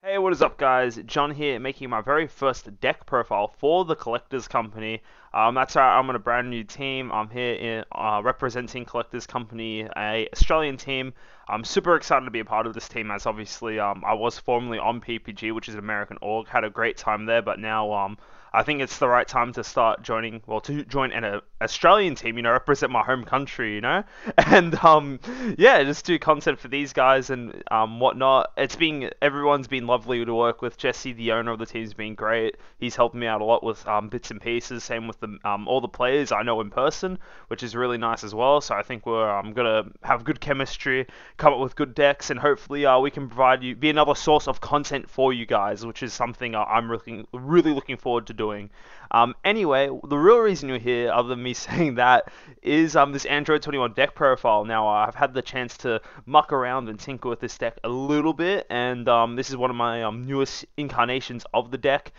Hey, what is up, guys? John here, making my very first deck profile for the Collectors Company. That's right, I'm on a brand new team. I'm here representing Collectors Company, a Australian team. I'm super excited to be a part of this team, as obviously I was formerly on PPG, which is an American org. Had a great time there, but now I think it's the right time to start joining, well, to join an Australian team, represent my home country. And yeah, just do content for these guys and whatnot. Everyone's been lovely to work with. Jesse, the owner of the team's been great. He's helped me out a lot with bits and pieces. Same with all the players I know in person, which is really nice as well. So I think we're gonna have good chemistry, come up with good decks, and hopefully we can be another source of content for you guys, which is something I'm really looking forward to doing. Anyway, the real reason you're here, other than me saying that, is this Android 21 deck profile. Now, I've had the chance to muck around and tinker with this deck a little bit, and this is one of my newest incarnations of the deck.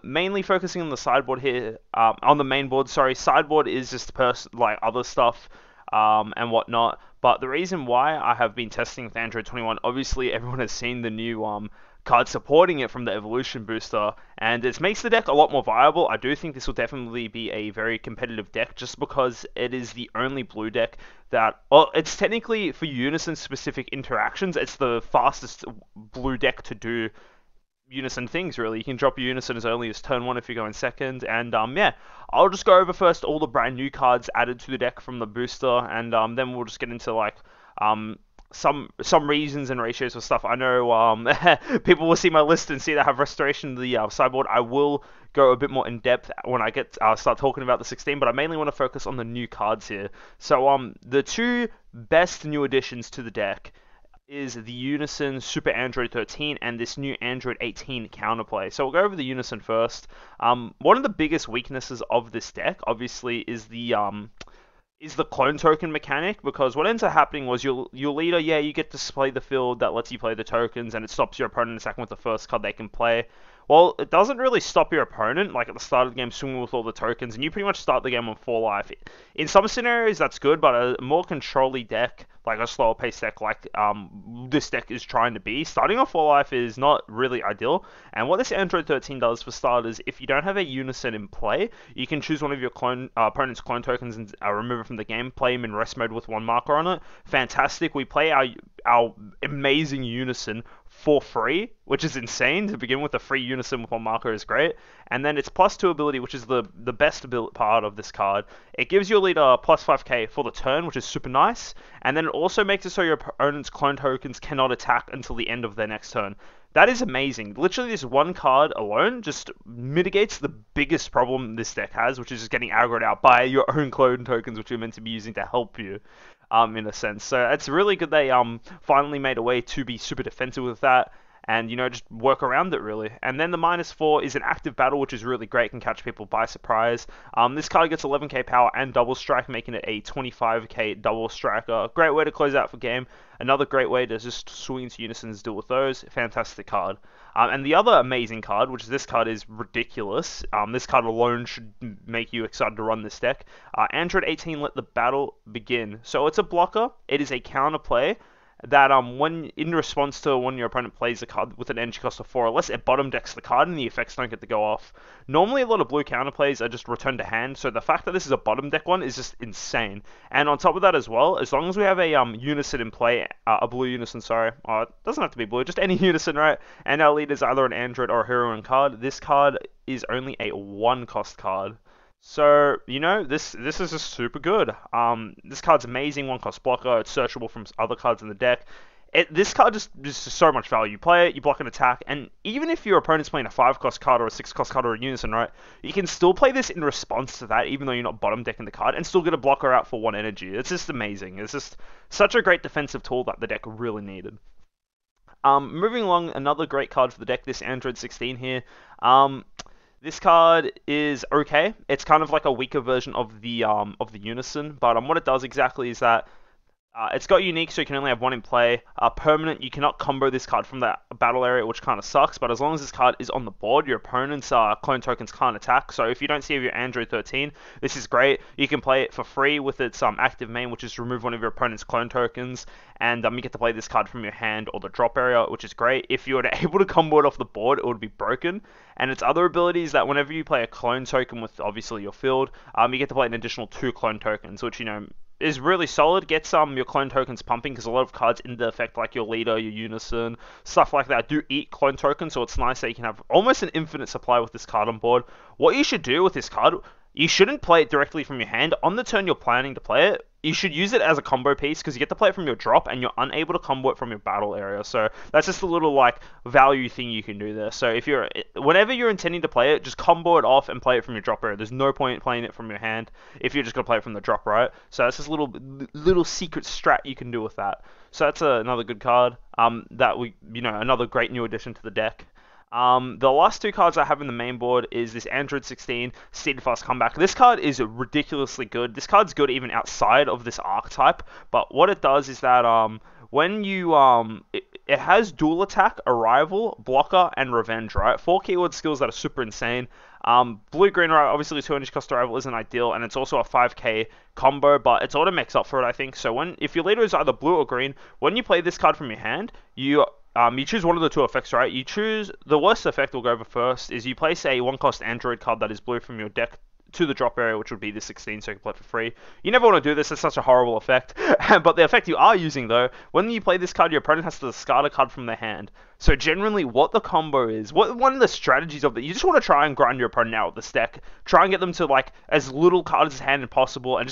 Mainly focusing on the sideboard here, on the main board. Sorry, sideboard is just like other stuff and whatnot. But the reason why I have been testing with Android 21, obviously everyone has seen the new card supporting it from the evolution booster, and it makes the deck a lot more viable. I do think this will definitely be a very competitive deck, just because it is the only blue deck that, well, it's technically for Unison specific interactions, it's the fastest blue deck to do Unison things, really. You can drop your Unison as early as turn 1 if you're going second, and yeah, I'll just go over first all the brand new cards added to the deck from the booster, and then we'll just get into like um, some reasons and ratios for stuff. I know people will see my list and see that I have restoration of the sideboard. I will go a bit more in depth when I start talking about the 16, but I mainly want to focus on the new cards here. So the two best new additions to the deck is the Unison Super Android 13 and this new Android 18 counterplay. So we'll go over the Unison first. One of the biggest weaknesses of this deck, obviously, is the clone token mechanic, because what ends up happening was your leader, yeah, you get to display the field that lets you play the tokens, and it stops your opponent attacking with the first card they can play. Well, it doesn't really stop your opponent, like at the start of the game, swinging with all the tokens, and you pretty much start the game on 4 life. In some scenarios, that's good, but a more controlly deck, like a slower paced deck like this deck is trying to be, starting on 4 life is not really ideal. And what this Android 13 does, for starters, if you don't have a Unison in play, you can choose one of your opponent's clone tokens and remove it from the game, play him in rest mode with 1 marker on it. Fantastic. We play our amazing Unison for free, which is insane. To begin with, a free Unison with 1 marker is great. And then its +2 ability, which is the best part of this card. It gives your leader plus 5k for the turn, which is super nice. And then it also makes it so your opponent's clone tokens cannot attack until the end of their next turn. That is amazing. Literally, this one card alone just mitigates the biggest problem this deck has, which is just getting aggroed out by your own clone tokens, which you're meant to be using to help you, in a sense. So it's really good they finally made a way to be super defensive with that, and just work around it, really. And then the -4 is an active battle, which is really great, can catch people by surprise. This card gets 11k power and double strike, making it a 25k double striker. Great way to close out for game. Another great way to just swing into Unisons, deal with those. Fantastic card. And the other amazing card, which this card is ridiculous. This card alone should make you excited to run this deck. Android 18, let the battle begin. So it's a blocker. It is a counterplay that when in response to when your opponent plays a card with an energy cost of 4 or less, it bottom decks the card and the effects don't get to go off. Normally, a lot of blue counterplays are just return to hand, so the fact that this is a bottom deck one is just insane. And on top of that as well, as long as we have a Unison in play, a blue Unison, sorry, it doesn't have to be blue, just any Unison, right? And our leader is either an Android or a Heroine card. This card is only a 1-cost card. So, this is just super good. This card's amazing, 1-cost blocker. It's searchable from other cards in the deck. This card just so much value. You play it, you block an attack, and even if your opponent's playing a 5-cost card or a 6-cost card or a Unison, right, you can still play this in response to that, even though you're not bottom decking the card, and still get a blocker out for 1 energy. It's just amazing. It's just such a great defensive tool that the deck really needed. Moving along, another great card for the deck, this Android 16 here. This card is okay. It's kind of like a weaker version of the Unison, but what it does exactly is that It's got unique, so you can only have one in play. Permanent, you cannot combo this card from that battle area, which kind of sucks, but as long as this card is on the board, your opponent's clone tokens can't attack. So if you don't see your Android 13, this is great. You can play it for free with its active main, which is remove one of your opponent's clone tokens, and you get to play this card from your hand or the drop area, which is great. If you were able to combo it off the board, it would be broken. And its other ability is that whenever you play a clone token with obviously your field, you get to play an additional 2 clone tokens, which, you know, is really solid. Gets your clone tokens pumping, because a lot of cards in the effect, like your Leader, your Unison, stuff like that, do eat clone tokens, so it's nice that you can have almost an infinite supply with this card on board. What you should do with this card, you shouldn't play it directly from your hand. On the turn you're planning to play it, you should use it as a combo piece, because you get to play it from your drop and you're unable to combo it from your battle area. So that's just a little like value thing you can do there. So if you're, whenever you're intending to play it, just combo it off and play it from your drop area. There's no point playing it from your hand if you're just gonna play it from the drop, right? So that's just a little secret strat you can do with that. So that's another good card. That we, you know, another great new addition to the deck. The last 2 cards I have in the main board is this Android 16 Steadfast Comeback. This card is ridiculously good. This card's good even outside of this archetype, but what it does is that when you it has dual attack, arrival, blocker, and revenge, right? 4 keyword skills that are super insane. Blue green, right? Obviously 2 energy cost arrival isn't ideal, and it's also a 5k combo, but it's auto makes up for it, I think. So if your leader is either blue or green, when you play this card from your hand, you choose one of the 2 effects, right? You choose the worst effect. We'll go over first. Is you place a 1-cost Android card that is blue from your deck to the drop area, which would be the 16, so you can play it for free. You never want to do this, it's such a horrible effect. But the effect you are using, though, when you play this card, your opponent has to discard a card from their hand. So generally, what the combo is, one of the strategies of it, you just want to try and grind your opponent out with this deck. Try and get them to like as little cards as hand as possible, and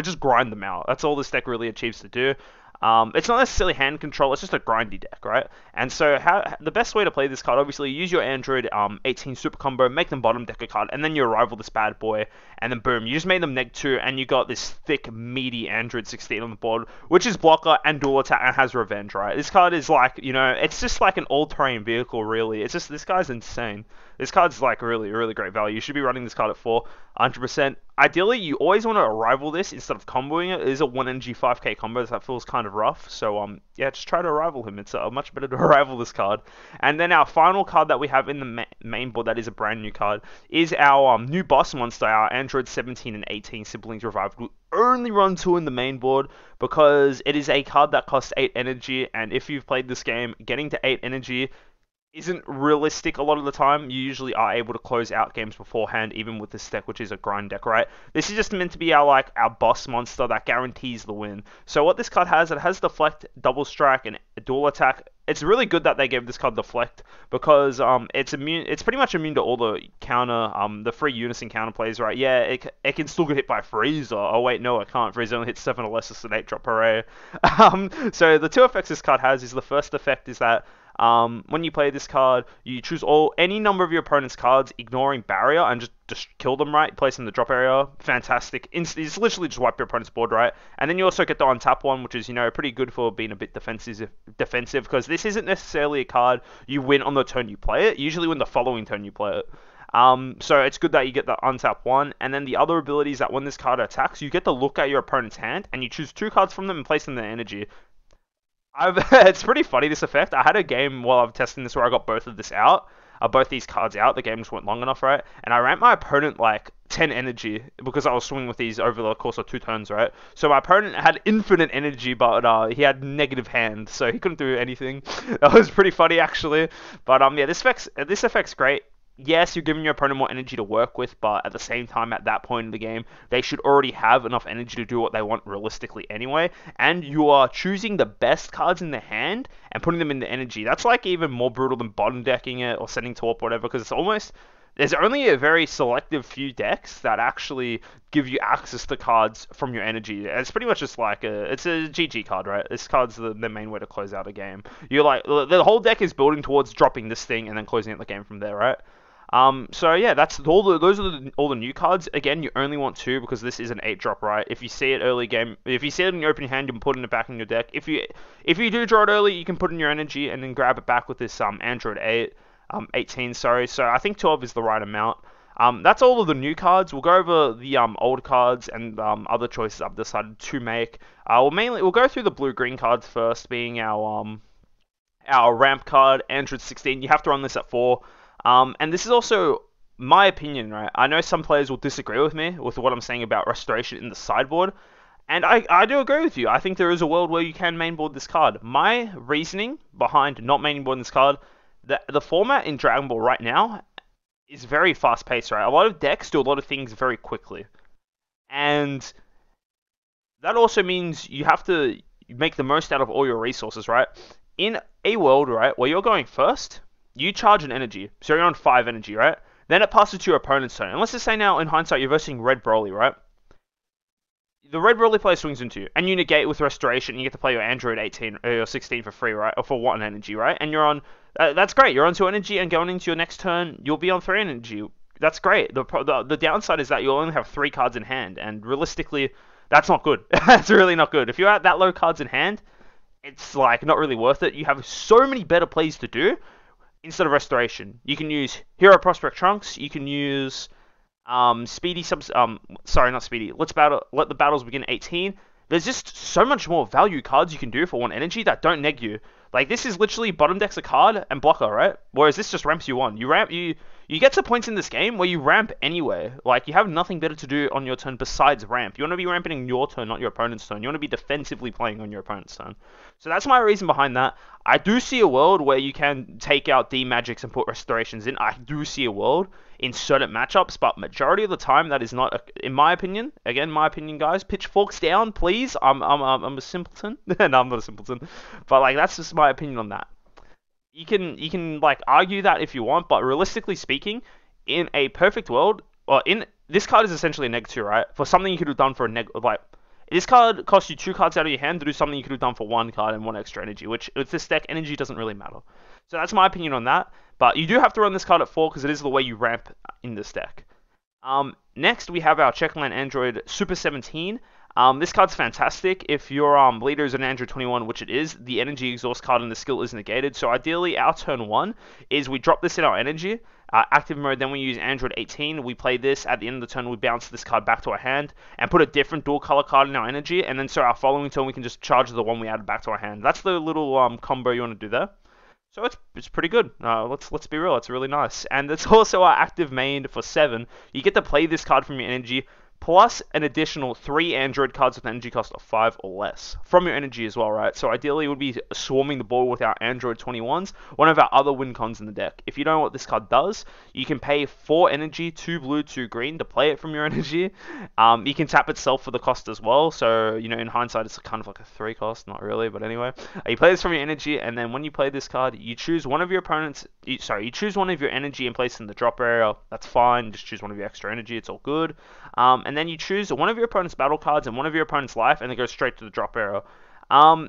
just grind them out. That's all this deck really achieves to do. It's not necessarily hand control, it's just a grindy deck, right? And so the best way to play this card, obviously, use your Android 18 super combo, make them bottom deck a card, and then you arrival this bad boy, and then boom, you just made them neg 2, and you got this thick, meaty Android 16 on the board, which is blocker and dual attack and has revenge, right? This card is like, you know, it's just like an all-terrain vehicle, really. It's just, this guy's insane. This card's like really, really great value. You should be running this card at 4, 100%. Ideally, you always want to arrival this instead of comboing it. It is a 1 NG 5k combo, so that feels kind of rough. So, yeah, just try to arrival him. It's much better to arrival this card. And then our final card that we have in the main board, that is a brand new card, is our new boss monster, our Android 17 and 18 Siblings Revived. We only run 2 in the main board because it is a card that costs 8 energy, and if you've played this game, getting to 8 energy isn't realistic a lot of the time. You usually are able to close out games beforehand, even with this deck, which is a grind deck, right? This is just meant to be our boss monster that guarantees the win. So what this card has, it has Deflect, Double Strike, and Dual Attack. It's really good that they gave this card Deflect, because it's pretty much immune to all the the free Unison counter plays, right? Yeah, it can still get hit by Freeze, or oh wait, no, it can't. Freeze only hits 7 or less, it's an 8 drop array. So the 2 effects this card has is, the first effect is that when you play this card, you choose any number of your opponent's cards, ignoring barrier, and just kill them, right? Place them in the drop area. Fantastic. It's literally just wipe your opponent's board, right? And then you also get the untap one, which is, you know, pretty good for being a bit defensive, because this isn't necessarily a card you win on the turn you play it. You usually win the following turn you play it. So it's good that you get the untap one, and then the other ability is that when this card attacks, you get to look at your opponent's hand, and you choose 2 cards from them and place them in their energy. It's pretty funny, this effect. I had a game while I was testing this where I got both these cards out. The game just went long enough, right? And I ran my opponent like 10 energy because I was swinging with these over the course of 2 turns, right? So my opponent had infinite energy, but he had negative hand, so he couldn't do anything. That was pretty funny, actually. But yeah, this effect's great. Yes, you're giving your opponent more energy to work with, but at the same time, at that point in the game, they should already have enough energy to do what they want realistically anyway, and you are choosing the best cards in the hand and putting them in the energy. That's like even more brutal than bottom decking it or setting torp or whatever, because it's almost... There's only a very selective few decks that actually give you access to cards from your energy. It's pretty much just like it's a GG card, right? This card's the main way to close out a game. You're like, the whole deck is building towards dropping this thing and then closing out the game from there, right? So yeah, those are all the new cards. Again, you only want 2 because this is an 8 drop, right? If you see it early game, if you see it in your opening hand, you can put it back in your deck. If you do draw it early, you can put in your energy and then grab it back with this Android 18, sorry. So I think 12 is the right amount. That's all of the new cards. We'll go over the old cards and other choices I've decided to make. We'll go through the blue-green cards first, being our ramp card, Android 16. You have to run this at 4. And this is also my opinion, right? I know some players will disagree with me with what I'm saying about restoration in the sideboard. And I do agree with you. I think there is a world where you can mainboard this card. My reasoning behind not mainboarding this card, the format in Dragon Ball right now is very fast-paced, right? A lot of decks do a lot of things very quickly. And that also means you have to make the most out of all your resources, right? In a world, right, where you're going first, you charge an energy. So you're on 5 energy, right? Then it passes to your opponent's turn. And let's just say now, in hindsight, you're versing Red Broly, right? The Red Broly player swings into you, and you negate with Restoration, and you get to play your Android 18 or your 16 for free, right? Or for 1 energy, right? And you're on... that's great. You're on 2 energy, and going into your next turn, you'll be on 3 energy. That's great. The downside is that you'll only have 3 cards in hand, and realistically, that's not good. That's really not good. If you're at that low cards in hand, it's like not really worth it. You have so many better plays to do instead of Restoration. You can use Hero Prospect Trunks. You can use... Speedy subs, sorry, not Speedy. Let the battles begin 18. There's just so much more value cards you can do for 1 energy that don't neg you. Like, this is literally bottom decks a card and blocker, right? Whereas this just ramps you on. You get to points in this game where you ramp anyway. Like, you have nothing better to do on your turn besides ramp. You want to be ramping in your turn, not your opponent's turn. You want to be defensively playing on your opponent's turn. So that's my reason behind that. I do see a world where you can take out D-Magics and put Restorations in. I do see a world in certain matchups, but majority of the time that is not, in my opinion. Again, my opinion, guys. Pitchforks down, please. I'm a simpleton. No, I'm not a simpleton. But like, that's just my opinion on that. You can like argue that if you want, but realistically speaking, in a perfect world, or in this card is essentially a neg 2, right? For something you could have done for a neg, like this card costs you 2 cards out of your hand to do something you could have done for 1 card and 1 extra energy, which with this deck, energy doesn't really matter. So that's my opinion on that. But you do have to run this card at 4 because it is the way you ramp in this deck. Next, we have our Checkland Android Super 17. This card's fantastic. If your leader is an Android 21, which it is, the energy exhaust card and the skill is negated. So ideally, our turn 1 is we drop this in our energy. Active mode, then we use Android 18. We play this. At the end of the turn, we bounce this card back to our hand and put a different dual color card in our energy. And then so our following turn, we can just charge the one we added back to our hand. That's the little combo you want to do there. So it's pretty good. Let's be real. It's really nice. And it's also our active main for 7. You get to play this card from your energy, plus an additional 3 Android cards with an energy cost of 5 or less from your energy as well, right? So ideally, it would be swarming the board with our Android 21s, one of our other win cons in the deck. If you don't know what this card does, you can pay 4 energy, 2 blue, 2 green to play it from your energy. You can tap itself for the cost as well. So, you know, in hindsight, it's kind of like a 3 cost, not really, but anyway. You play this from your energy, and then when you play this card, you choose one of your opponents, you choose one of your energy and place it in the drop area. That's fine. Just choose one of your extra energy. It's all good. And then you choose one of your opponent's battle cards and one of your opponent's life, and they go straight to the drop arrow.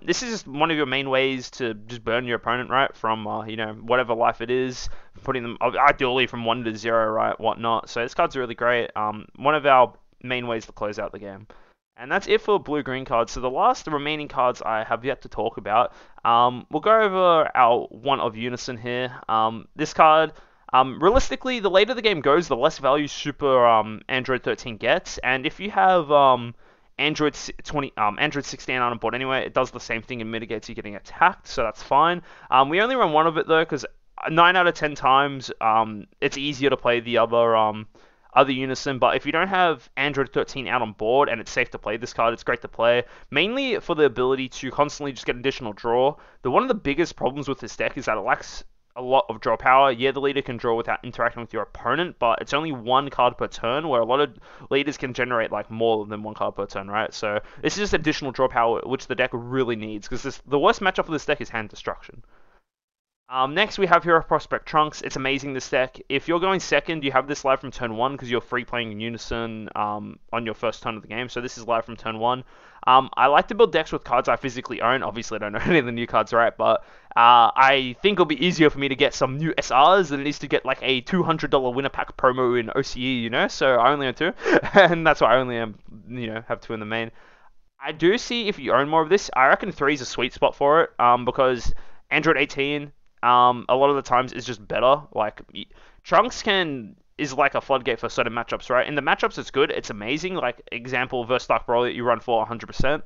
This is just one of your main ways to just burn your opponent, right? From, you know, whatever life it is, putting them, ideally from 1 to 0, right? Whatnot. So this card's really great. One of our main ways to close out the game. And that's it for blue-green cards. So the last remaining cards I have yet to talk about. We'll go over our one of Unison here. This card... realistically, the later the game goes, the less value Super Android 13 gets, and if you have Android 16 on board anyway, it does the same thing and mitigates you getting attacked, so that's fine. We only run one of it though, because 9 out of 10 times it's easier to play the other Unison, but if you don't have Android 13 out on board and it's safe to play this card, it's great to play, mainly for the ability to constantly just get additional draw. One of the biggest problems with this deck is that it lacks a lot of draw power. Yeah, the leader can draw without interacting with your opponent, but it's only 1 card per turn, where a lot of leaders can generate like more than 1 card per turn, right? So this is just additional draw power, which the deck really needs, because the worst matchup for this deck is hand destruction. Next, we have Hero Prospect Trunks. It's amazing, this deck. If you're going second, you have this live from turn 1 because you're free playing in Unison on your first turn of the game. So this is live from turn 1. I like to build decks with cards I physically own. Obviously, I don't know any of the new cards, right? But I think it'll be easier for me to get some new SRs than it is to get like a $200 winner pack promo in OCE, you know? So I only own 2. And that's why I only have 2 in the main. I do see if you own more of this, I reckon 3 is a sweet spot for it because Android 18... a lot of the times it's just better. Like, Trunks can is like a floodgate for certain matchups, right? In the matchups, it's good, it's amazing. Like example, versus Dark Broly, you run for 100%.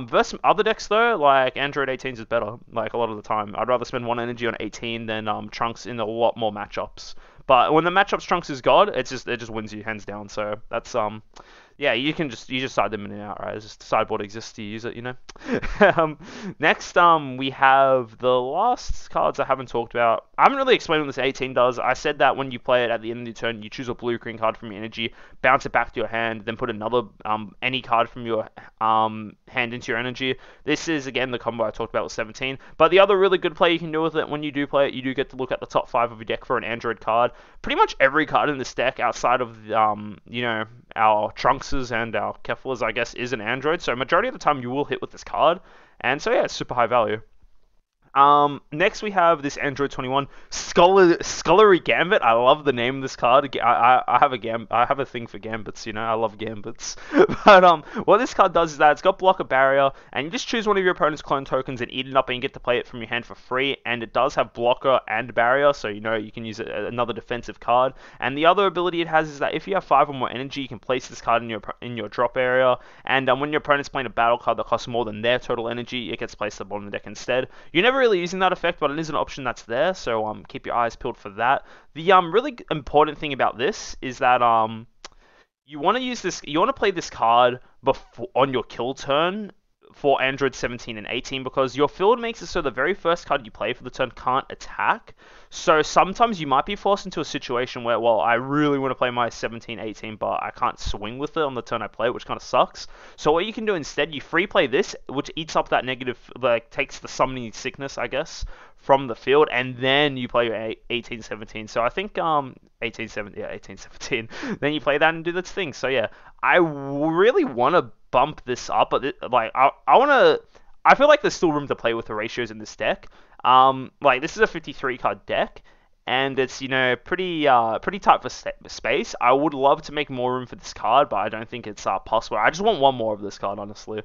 Versus other decks though, like Android 18s is better. Like a lot of the time, I'd rather spend one energy on 18 than Trunks in a lot more matchups. But when the matchups Trunks is God, it just wins you hands down. So that's yeah, you just side them in and out, right? It's just sideboard exists to use it, you know. Next, we have the last cards I haven't talked about. I haven't really explained what this 18 does. I said that when you play it at the end of the turn, you choose a blue-green card from your energy, bounce it back to your hand, then put another any card from your hand into your energy. This is again the combo I talked about with 17. But the other really good play you can do with it when you do play it, you do get to look at the top 5 of your deck for an Android card. Pretty much every card in this deck outside of you know, our Trunkses and our Keflas, I guess, is an Android. So majority of the time you will hit with this card. And so yeah, it's super high value. Next we have this Android 21 Scullery Gambit. I love the name of this card. I have a thing for gambits, you know. I love gambits. But what this card does is that it's got blocker barrier, and you just choose one of your opponent's clone tokens and eat it up, and you get to play it from your hand for free. And it does have blocker and barrier, so you know you can use another defensive card. And the other ability it has is that if you have 5 or more energy, you can place this card in your drop area. And when your opponent's playing a battle card that costs more than their total energy, it gets placed at the bottom of the deck instead. You never really using that effect, but it is an option that's there, so keep your eyes peeled for that. The really important thing about this is that you want to play this card before on your kill turn for Android 17 and 18, because your field makes it so the very first card you play for the turn can't attack. So sometimes you might be forced into a situation where, well, I really want to play my 17, 18, but I can't swing with it on the turn I play, which kind of sucks. So what you can do instead, you free play this, which eats up that negative, like takes the summoning sickness, I guess, from the field, and then you play your 18, 17. So I think 18, 17, yeah, 18, 17. Then you play that and do this thing. So yeah, I really want to bump this up, but like I feel like there's still room to play with the ratios in this deck. Like this is a 53 card deck, and it's, you know, pretty tight for space. I would love to make more room for this card, but I don't think it's possible. I just want one more of this card, honestly.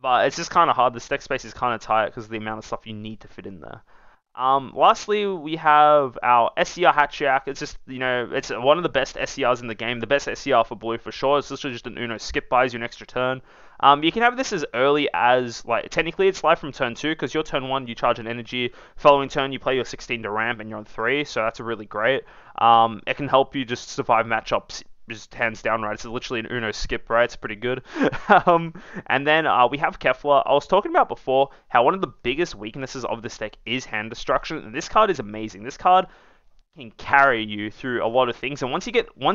But it's just kind of hard. This deck space is kind of tight because of the amount of stuff you need to fit in there. Lastly, we have our SCR Hatchiak. It's just, you know, it's one of the best SCRs in the game. The best SCR for blue for sure. It's literally just an Uno skip, buys you an extra turn. You can have this as early as, like, technically it's live from turn 2, because your turn 1 you charge an energy. Following turn you play your 16 to ramp and you're on 3, so that's really great. It can help you just survive matchups just hands down, right? It's literally an Uno skip, right? It's pretty good. And then we have Kefla. I was talking about before how one of the biggest weaknesses of this deck is hand destruction, and this card is amazing. This card can carry you through a lot of things, and once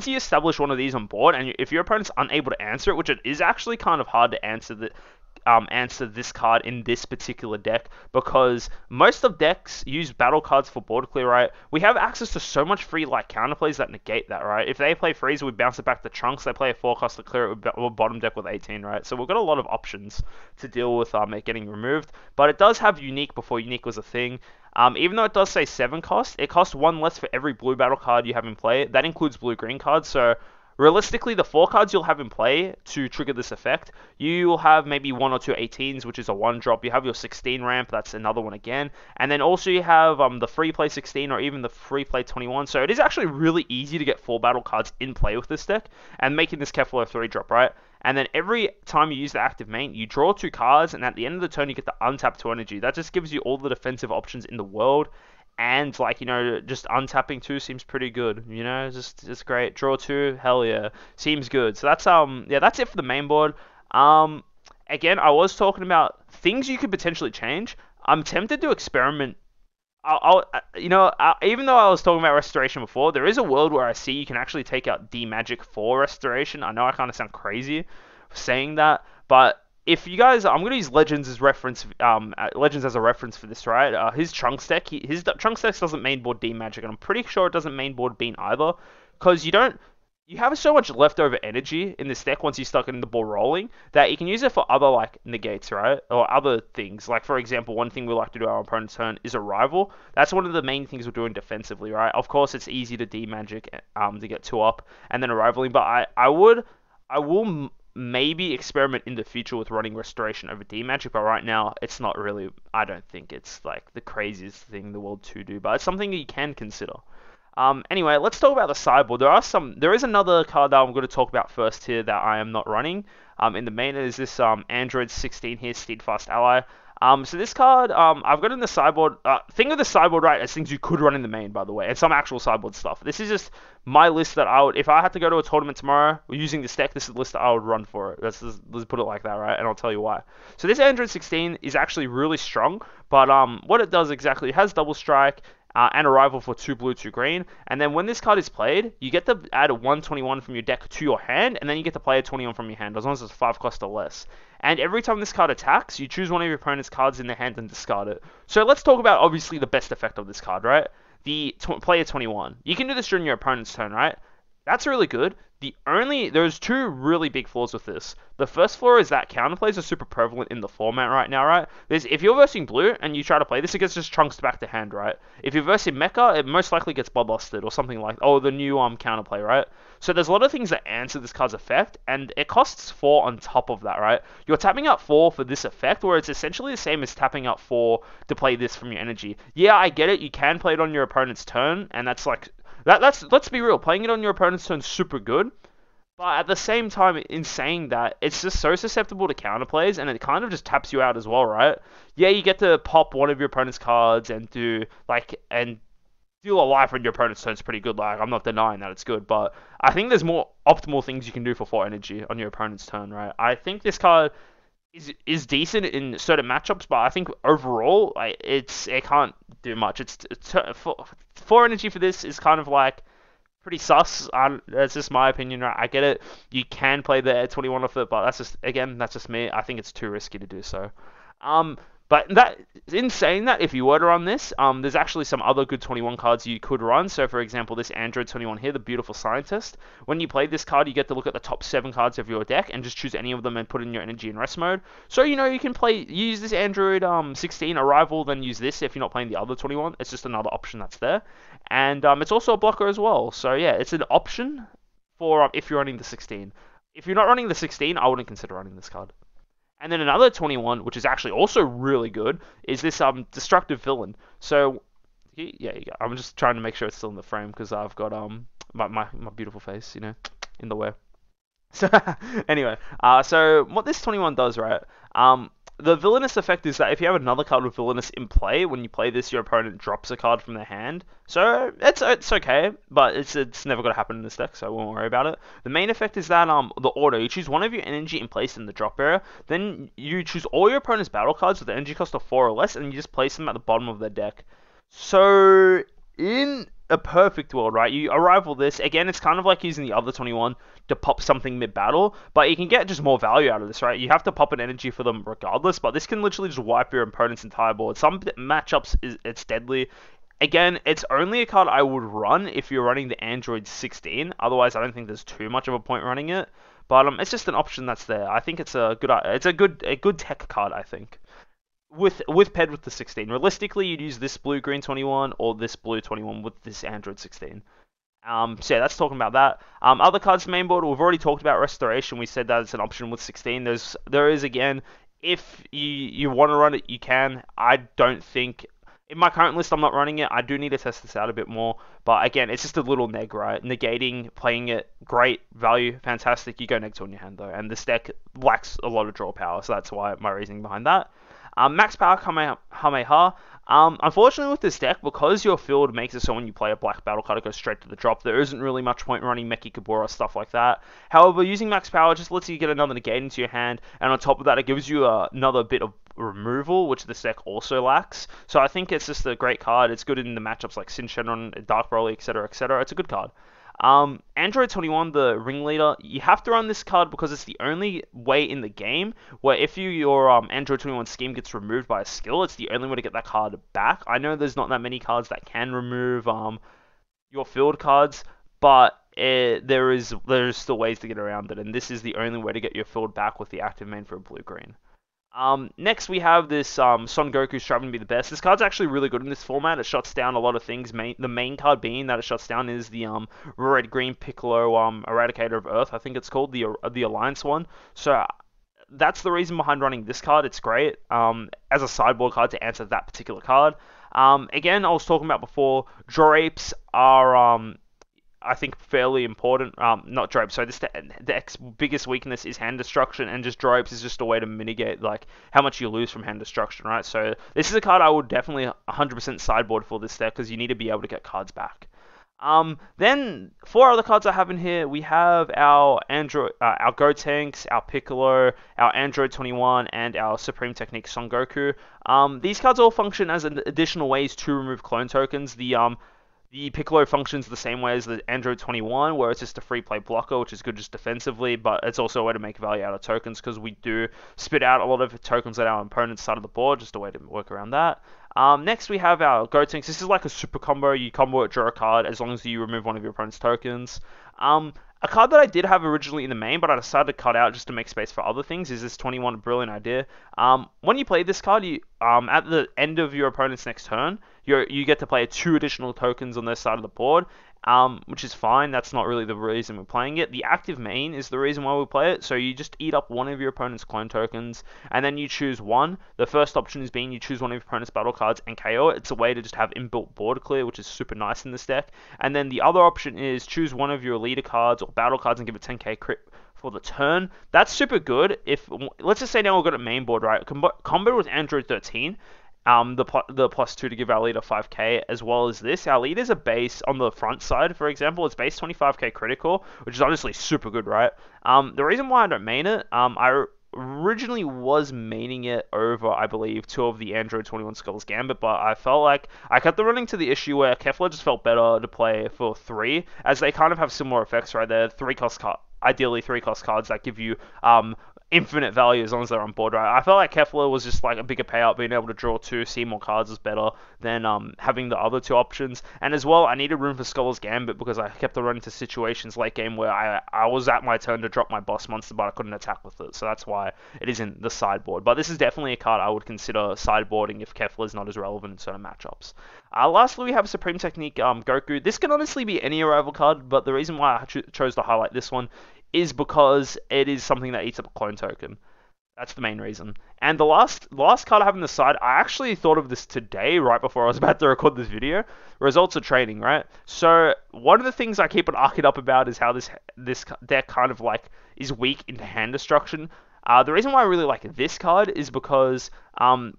you establish one of these on board, and if your opponent's unable to answer it, which it is actually kind of hard to answer this card in this particular deck, because most of decks use battle cards for board clear, right? We have access to so much free like counterplays that negate that, right? If they play Freezer, we bounce it back to Trunks. They play a forecast to clear it with bottom deck with 18, right? So we've got a lot of options to deal with it getting removed, but it does have unique before unique was a thing. Even though it does say 7 cost, it costs 1 less for every blue battle card you have in play. That includes blue-green cards, so realistically, the 4 cards you'll have in play to trigger this effect, you will have maybe 1 or 2 18s, which is a 1-drop. You have your 16 ramp, that's another one again. And then also you have the free play 16 or even the free play 21. So it is actually really easy to get 4 battle cards in play with this deck, and making this Kefla a 3-drop, right? And then every time you use the active main, you draw 2 cards, and at the end of the turn, you get to untap 2 energy. That just gives you all the defensive options in the world. And, like, you know, just untapping 2 seems pretty good, you know, just great. Draw 2, hell yeah, seems good. So that's, yeah, that's it for the main board. Again, I was talking about things you could potentially change. I'm tempted to experiment. Even though I was talking about restoration before, there is a world where I see you can actually take out D-Magic for restoration. I know I kind of sound crazy for saying that, but if you guys, I'm going to use Legends as reference, Legends as a reference for this, right? His Trunks deck, his Trunks deck doesn't mainboard D-Magic, and I'm pretty sure it doesn't mainboard Bean either, because you have so much leftover energy in this deck once you start getting the ball rolling, that you can use it for other, like, negates, right? Or other things. Like, for example, one thing we like to do our opponent's turn is a rival. That's one of the main things we're doing defensively, right? Of course, it's easy to D-Magic to get 2 up, and then a rivaling, but I will maybe experiment in the future with running restoration over D-Magic, but right now it's not really, I don't think it's like the craziest thing in the world to do, but it's something you can consider. Anyway, let's talk about the sideboard. There is another card that I'm going to talk about first here that I am not running. In the main is this Android 16 here, Steadfast Ally. So this card, I've got in the sideboard. Think of the sideboard, right, as things you could run in the main, by the way, and some actual sideboard stuff. This is just my list that I would, if I had to go to a tournament tomorrow using this deck, this is the list that I would run for it. Let's put it like that, right? And I'll tell you why. So this Android 16 is actually really strong, but what it does exactly, it has double strike. And a rival for 2 blue, 2 green. And then when this card is played, you get to add a 121 from your deck to your hand, and then you get to play a 21 from your hand, as long as it's 5 cost or less. And every time this card attacks, you choose one of your opponent's cards in their hand and discard it. So let's talk about, obviously, the best effect of this card, right? The player 21. You can do this during your opponent's turn, right? That's really good. There's two really big flaws with this. The first flaw is that counterplays are super prevalent in the format right now, right? If you're versing blue and you try to play this, it gets just chunks back to hand, right? If you're versing mecha, it most likely gets bloodlusted or something like, oh, the new counterplay, right? So there's a lot of things that answer this card's effect, and it costs 4 on top of that, right? You're tapping out 4 for this effect, where it's essentially the same as tapping out 4 to play this from your energy. Yeah, I get it. You can play it on your opponent's turn, and that's like let's be real, playing it on your opponent's turn is super good, but at the same time, in saying that, it's just so susceptible to counterplays, and it kind of just taps you out as well, right? Yeah, you get to pop one of your opponent's cards and deal a life on your opponent's turn is pretty good. Like, I'm not denying that it's good, but I think there's more optimal things you can do for 4 energy on your opponent's turn, right? I think this card is decent in certain matchups, but I think overall, it can't do much. Four energy for this is kind of like pretty sus. That's just my opinion, right? I get it. You can play the 21 off it, but that's just me. I think it's too risky to do so. But in saying that, if you were to run this, there's actually some other good 21 cards you could run. So, for example, this Android 21 here, the Beautiful Scientist. When you play this card, you get to look at the top 7 cards of your deck and just choose any of them and put in your energy in rest mode. So, you can use this Android 16, a rival, then use this if you're not playing the other 21. It's just another option that's there. And it's also a blocker as well. So, yeah, it's an option for if you're running the 16. If you're not running the 16, I wouldn't consider running this card. And then another 21, which is actually also really good, is this Destructive Villain. So, yeah, you go. I'm just trying to make sure it's still in the frame because I've got my beautiful face, in the way. So, anyway, so what this 21 does, right? The villainous effect is that if you have another card with villainous in play, when you play this, your opponent drops a card from their hand. So it's okay, but it's never going to happen in this deck, so I won't worry about it. The main effect is that the order. You choose one of your energy and place in the drop area. Then you choose all your opponent's battle cards with an energy cost of 4 or less, and you just place them at the bottom of their deck. So in a perfect world, right? You arrival this. Again, it's kind of like using the other 21 to pop something mid-battle, but you can get just more value out of this, right? You have to pop an energy for them regardless, but this can literally just wipe your opponent's entire board. Some matchups, it's deadly. Again, it's only a card I would run if you're running the Android 16. Otherwise, I don't think there's too much of a point running it. But it's just an option that's there. I think it's a good tech card, I think. With paired with the 16. Realistically, you'd use this blue-green 21 or this blue 21 with this Android 16. So yeah, that's talking about that. Other cards main board, we've already talked about Restoration. We said that it's an option with 16. There is again, if you want to run it, you can. I don't think in my current list I'm not running it. I do need to test this out a bit more. But again, it's just a little neg, right? Negating, playing it, great value, fantastic. You go neg 2 in your hand though, and this deck lacks a lot of draw power, so that's why my reasoning behind that. Max Power Kamehameha. Unfortunately with this deck, because your field makes it so when you play a black battle card, it goes straight to the drop, there isn't really much point running Meki Kabura, stuff like that. However, using Max Power just lets you get another negate into your hand, and on top of that, it gives you another bit of removal, which this deck also lacks. So I think it's just a great card. It's good in the matchups like Sin Shenron, Dark Broly, etc., etc. It's a good card. Android 21, the Ringleader, you have to run this card because it's the only way in the game where if your Android 21 scheme gets removed by a skill, it's the only way to get that card back. I know there's not that many cards that can remove your field cards, but there's still ways to get around it, and this is the only way to get your field back with the active main for a blue-green. Next we have this Son Goku Striving to be the Best. This card's actually really good in this format. It shuts down a lot of things. The main card being that it shuts down is the Red-Green Piccolo Eradicator of Earth. I think it's called the Alliance one. So that's the reason behind running this card. It's great as a sideboard card to answer that particular card. Again, I was talking about before, drapes are I think fairly important. Not drapes. So this deck's biggest weakness is hand destruction, and just drapes is just a way to mitigate like how much you lose from hand destruction, right? So this is a card I would definitely 100% sideboard for this deck because you need to be able to get cards back. Then four other cards I have in here. We have our Android, our Gotenks, our Piccolo, our Android 21, and our Supreme Technique Son Goku. These cards all function as additional ways to remove clone tokens. The Piccolo functions the same way as the Android 21, where it's just a free play blocker, which is good just defensively, but it's also a way to make value out of tokens because we do spit out a lot of tokens at our opponent's side of the board, just a way to work around that. Next we have our Gotenks. This is like a super combo. You combo it, draw a card, as long as you remove one of your opponent's tokens. A card that I did have originally in the main, but I decided to cut out just to make space for other things, is this 21 Brilliant Idea. When you play this card, you at the end of your opponent's next turn, you get to play 2 additional tokens on their side of the board, which is fine. That's not really the reason we're playing it. The active main is the reason why we play it. So you just eat up one of your opponent's clone tokens, and then you choose one. The first option is being you choose one of your opponent's battle cards and KO it. It's a way to just have inbuilt board clear, which is super nice in this deck. And then the other option is choose one of your leader cards or battle cards and give it 10k crit for the turn. That's super good. If let's just say now we've got a main board, right? Combo with Android 13. The +2 to give our leader 5k, as well as this. Our leader's a base on the front side, for example. It's base 25k critical, which is honestly super good, right? The reason why I don't main it, I originally was maining it over, I believe, 2 of the Android 21 Skull's Gambit, but I felt like I kept running to the issue where Kefla just felt better to play for 3, as they kind of have similar effects, right? They're 3 cost cards. Ideally 3 cost cards that give you infinite value as long as they're on board, right? I felt like Kefla was just like a bigger payout. Being able to draw 2, see more cards is better than having the other 2 options. And as well, I needed room for Scholar's Gambit because I kept on running to situations late game where I was at my turn to drop my boss monster, but I couldn't attack with it. So that's why it is in the sideboard. But this is definitely a card I would consider sideboarding if Kefla is not as relevant in certain matchups. Lastly, we have Supreme Technique Goku. This can honestly be any arrival card, but the reason why I chose to highlight this one is because it is something that eats up a clone token. That's the main reason. And the last card I have on the side, I actually thought of this today, right before I was about to record this video. Results of Training, right? So one of the things I keep on arcing up about is how this deck kind of like is weak into hand destruction. The reason why I really like this card is because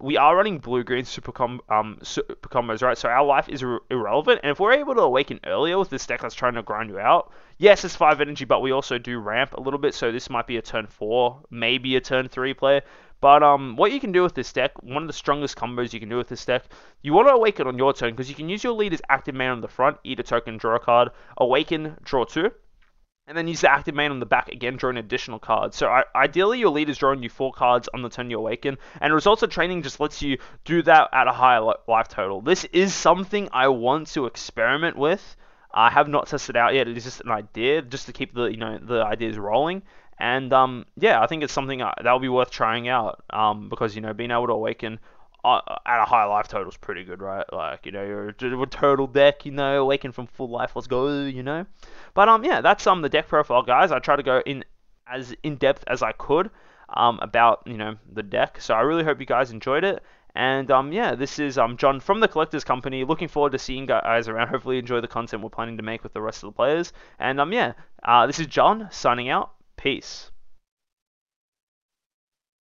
we are running blue-green super combos, right? So our life is irrelevant, and if we're able to awaken earlier with this deck that's trying to grind you out, yes, it's 5 energy, but we also do ramp a little bit, so this might be a turn 4, maybe a turn 3 play. But what you can do with this deck, one of the strongest combos you can do with this deck, you want to awaken on your turn, because you can use your leader's active main on the front, eat a token, draw a card, awaken, draw 2. And then use the active main on the back again, draw an additional card. So ideally, your leader's drawing you 4 cards on the turn you awaken, and Results of Training just lets you do that at a higher life total. This is something I want to experiment with. I have not tested it out yet. It is just an idea, just to keep the ideas rolling. And yeah, I think it's something that will be worth trying out. Because being able to awaken at a high life total is pretty good, right? Like, you're a turtle deck, awaken from full life, let's go, But yeah, that's the deck profile, guys. I try to go as in depth as I could about the deck. So I really hope you guys enjoyed it. And yeah, this is John from the Collectors Company. Looking forward to seeing guys around. Hopefully enjoy the content we're planning to make with the rest of the players. And yeah, this is John signing out. Peace.